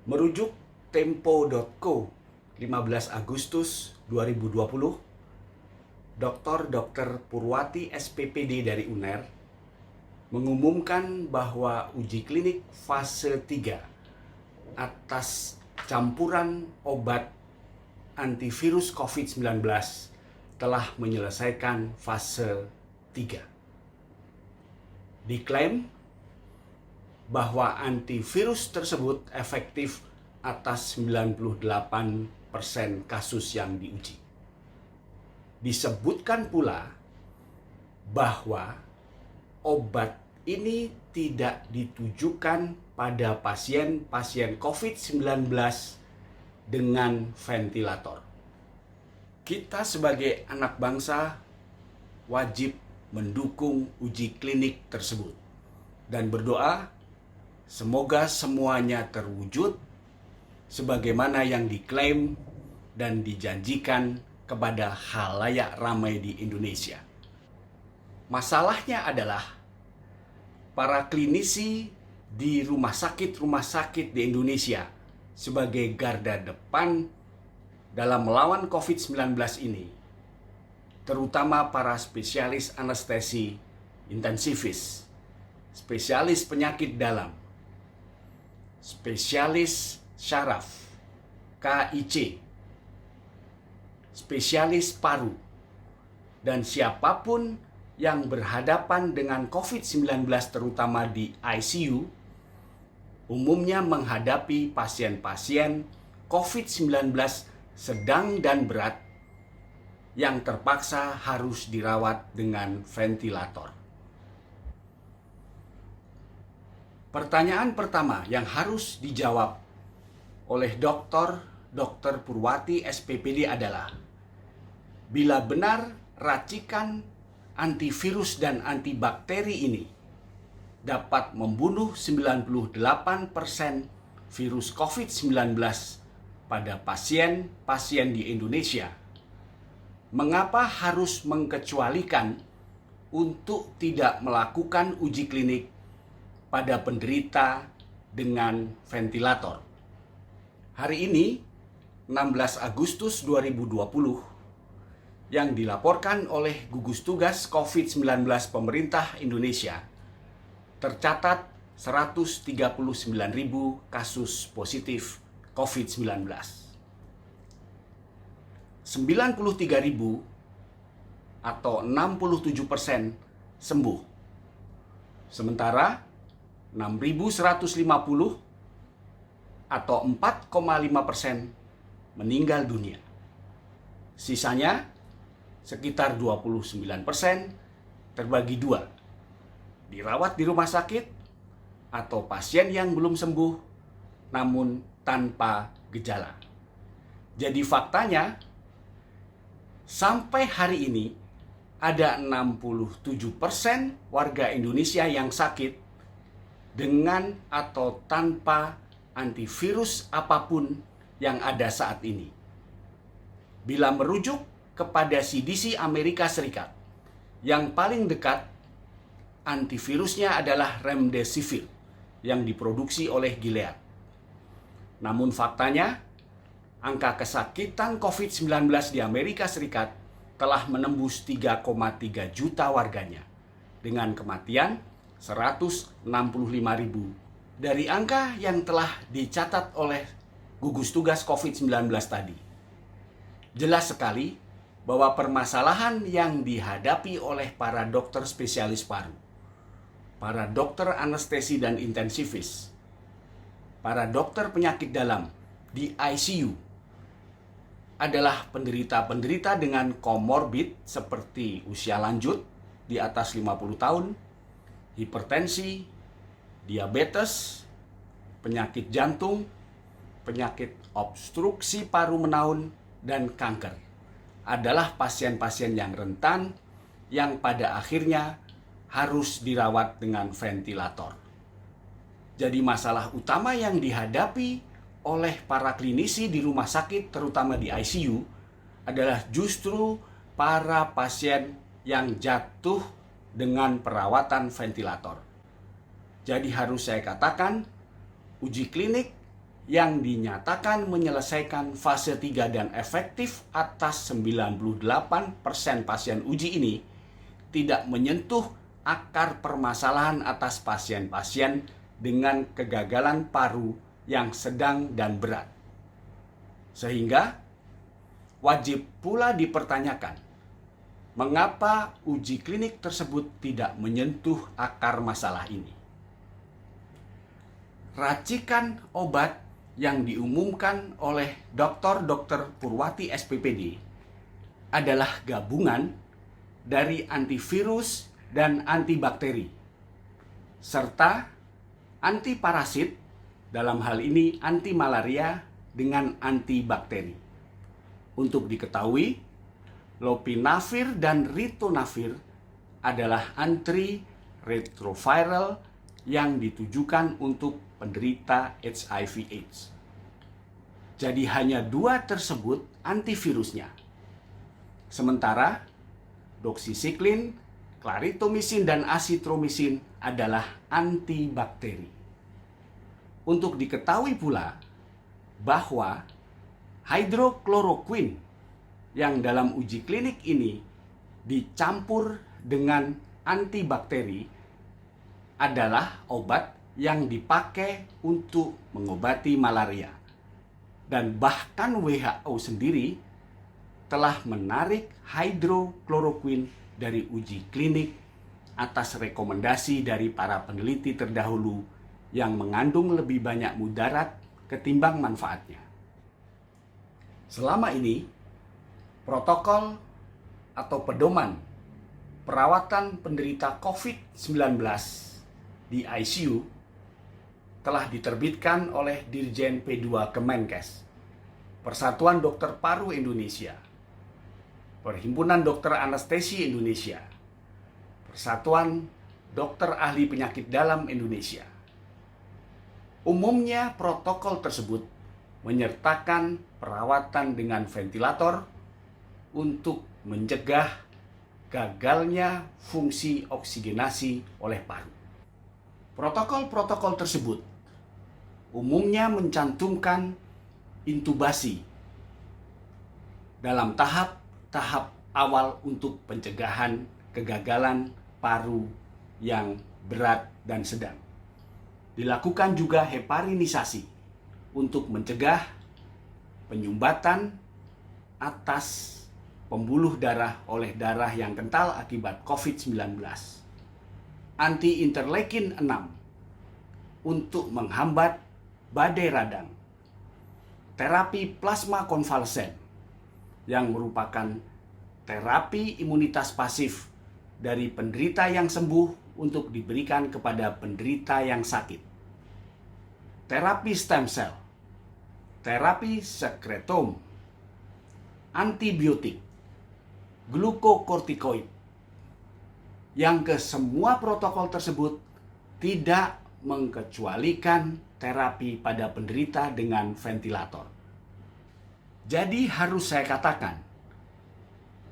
Merujuk Tempo.co 15 Agustus 2020, Dr. Purwati SPPD dari UNER mengumumkan bahwa uji klinik fase 3 atas campuran obat antivirus COVID-19 telah menyelesaikan fase 3. Diklaim bahwa antivirus tersebut efektif atas 98% kasus yang diuji. Disebutkan pula bahwa obat ini tidak ditujukan pada pasien-pasien COVID-19 dengan ventilator. Kita sebagai anak bangsa wajib mendukung uji klinik tersebut dan berdoa semoga semuanya terwujud sebagaimana yang diklaim dan dijanjikan kepada khalayak ramai di Indonesia. Masalahnya adalah para klinisi di rumah sakit di Indonesia sebagai garda depan dalam melawan COVID-19 ini, terutama para spesialis anestesi intensivis, spesialis penyakit dalam, spesialis syaraf, KIC, spesialis paru, dan siapapun yang berhadapan dengan COVID-19 terutama di ICU, umumnya menghadapi pasien-pasien COVID-19 sedang dan berat yang terpaksa harus dirawat dengan ventilator. Pertanyaan pertama yang harus dijawab oleh Dr. Purwati SPPD adalah, bila benar racikan antivirus dan antibakteri ini dapat membunuh 98% virus COVID-19 pada pasien-pasien di Indonesia, mengapa harus mengkecualikan untuk tidak melakukan uji klinik pada penderita dengan ventilator? Hari ini, 16 Agustus 2020, yang dilaporkan oleh gugus tugas COVID-19 pemerintah Indonesia, tercatat 139.000 kasus positif COVID-19. 93.000 atau 67% sembuh. Sementara 6.150 atau 4,5% meninggal dunia. Sisanya sekitar 29% terbagi dua, dirawat di rumah sakit atau pasien yang belum sembuh namun tanpa gejala. Jadi faktanya sampai hari ini ada 67% warga Indonesia yang sakit dengan atau tanpa antivirus apapun yang ada saat ini. Bila merujuk kepada CDC Amerika Serikat, yang paling dekat antivirusnya adalah Remdesivir yang diproduksi oleh Gilead. Namun faktanya, angka kesakitan COVID-19 di Amerika Serikat telah menembus 3,3 juta warganya dengan kematian 165.000 dari angka yang telah dicatat oleh gugus tugas COVID-19 tadi. Jelas sekali bahwa permasalahan yang dihadapi oleh para dokter spesialis paru, para dokter anestesi dan intensivis, para dokter penyakit dalam di ICU adalah penderita-penderita dengan komorbid seperti usia lanjut di atas 50 tahun, hipertensi, diabetes, penyakit jantung, penyakit obstruksi paru menaun, dan kanker. Adalah pasien-pasien yang rentan yang pada akhirnya harus dirawat dengan ventilator. Jadi masalah utama yang dihadapi oleh para klinisi di rumah sakit terutama di ICU adalah justru para pasien yang jatuh dengan perawatan ventilator. Jadi harus saya katakan, uji klinik yang dinyatakan menyelesaikan fase 3 dan efektif atas 98% pasien uji ini tidak menyentuh akar permasalahan atas pasien-pasien dengan kegagalan paru yang sedang dan berat. Sehingga wajib pula dipertanyakan, mengapa uji klinik tersebut tidak menyentuh akar masalah ini. Racikan obat yang diumumkan oleh Dr. Purwati SPPD adalah gabungan dari antivirus dan antibakteri, serta antiparasit, dalam hal ini anti malaria dengan antibakteri. Untuk diketahui, lopinavir dan ritonavir adalah antiretroviral yang ditujukan untuk penderita HIV/AIDS. Jadi hanya 2 tersebut antivirusnya. Sementara doxycycline, clarithromycin, dan azithromycin adalah antibakteri. Untuk diketahui pula bahwa hydrochloroquine yang dalam uji klinik ini dicampur dengan antibakteri adalah obat yang dipakai untuk mengobati malaria. Dan bahkan WHO sendiri telah menarik hydrochloroquine dari uji klinik atas rekomendasi dari para peneliti terdahulu yang mengandung lebih banyak mudarat ketimbang manfaatnya. Selama ini, protokol atau pedoman perawatan penderita COVID-19 di ICU telah diterbitkan oleh Dirjen P2 Kemenkes, Persatuan Dokter Paru Indonesia, Perhimpunan Dokter Anestesi Indonesia, Persatuan Dokter Ahli Penyakit Dalam Indonesia. Umumnya protokol tersebut menyertakan perawatan dengan ventilator untuk mencegah gagalnya fungsi oksigenasi oleh paru. Protokol-protokol tersebut umumnya mencantumkan intubasi dalam tahap awal untuk pencegahan kegagalan paru yang berat dan sedang. Dilakukan juga heparinisasi untuk mencegah penyumbatan atas pembuluh darah oleh darah yang kental akibat COVID-19. Anti-interleukin 6 untuk menghambat badai radang. Terapi plasma konvalesen yang merupakan terapi imunitas pasif dari penderita yang sembuh untuk diberikan kepada penderita yang sakit. Terapi stem cell, terapi sekretom, antibiotik, glukokortikoid, yang kesemua protokol tersebut tidak mengecualikan terapi pada penderita dengan ventilator. Jadi harus saya katakan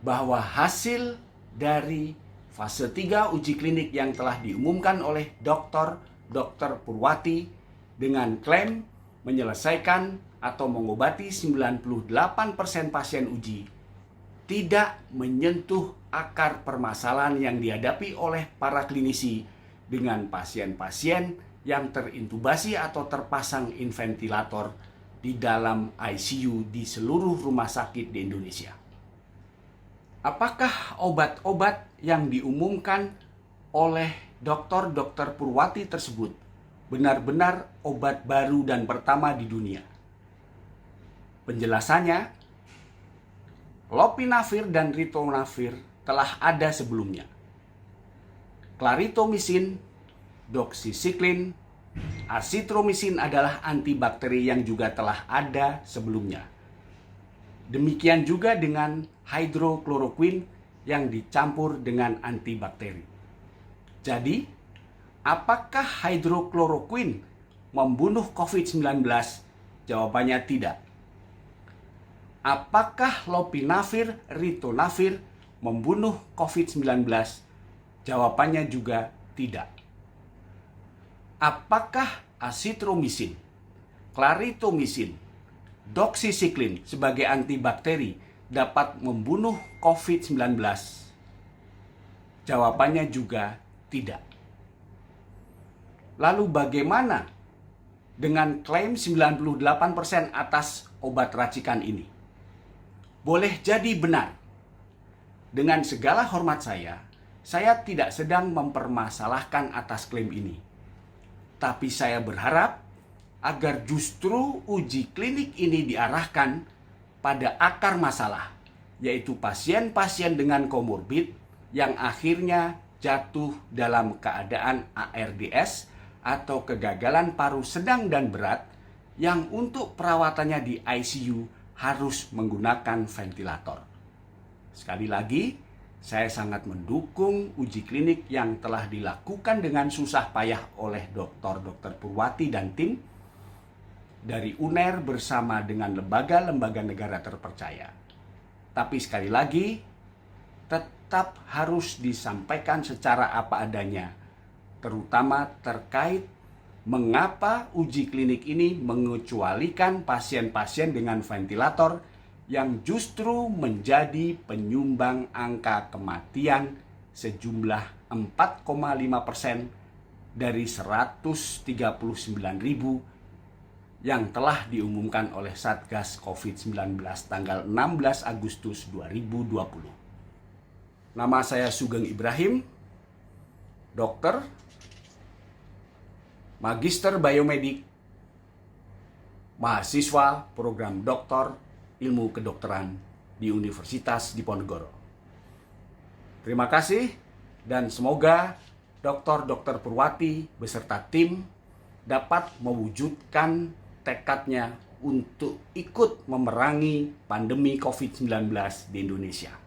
bahwa hasil dari fase 3 uji klinik yang telah diumumkan oleh Dr. Purwati dengan klaim menyelesaikan atau mengobati 98% pasien uji tidak menyentuh akar permasalahan yang dihadapi oleh para klinisi dengan pasien-pasien yang terintubasi atau terpasang ventilator di dalam ICU di seluruh rumah sakit di Indonesia. Apakah obat-obat yang diumumkan oleh Dr. Purwati tersebut benar-benar obat baru dan pertama di dunia? Penjelasannya, lopinavir dan ritonavir telah ada sebelumnya. Clarithromycin, doxycycline, azithromycin adalah antibakteri yang juga telah ada sebelumnya. Demikian juga dengan hydrochloroquine yang dicampur dengan antibakteri. Jadi, apakah hydrochloroquine membunuh COVID-19? Jawabannya tidak. Apakah lopinavir, ritonavir membunuh COVID-19? Jawabannya juga tidak. Apakah azithromycin clarithromycin, doxycycline sebagai antibakteri dapat membunuh COVID-19? Jawabannya juga tidak. Lalu bagaimana dengan klaim 98% atas obat racikan ini? Boleh jadi benar. Dengan segala hormat saya tidak sedang mempermasalahkan atas klaim ini. Tapi saya berharap agar justru uji klinik ini diarahkan pada akar masalah, yaitu pasien-pasien dengan komorbid yang akhirnya jatuh dalam keadaan ARDS atau kegagalan paru sedang dan berat yang untuk perawatannya di ICU harus menggunakan ventilator. Sekali lagi, saya sangat mendukung uji klinik yang telah dilakukan dengan susah payah oleh Dr. Purwati dan tim dari UNER bersama dengan lembaga-lembaga negara terpercaya. Tapi sekali lagi, tetap harus disampaikan secara apa adanya, terutama terkait mengapa uji klinik ini mengecualikan pasien-pasien dengan ventilator yang justru menjadi penyumbang angka kematian sejumlah 4,5% dari 139.000 yang telah diumumkan oleh Satgas COVID-19 tanggal 16 Agustus 2020. Nama saya Sugeng Ibrahim, dokter, magister biomedik, mahasiswa program doktor ilmu kedokteran di Universitas Diponegoro. Terima kasih dan semoga Dr. Purwati beserta tim dapat mewujudkan tekadnya untuk ikut memerangi pandemi COVID-19 di Indonesia.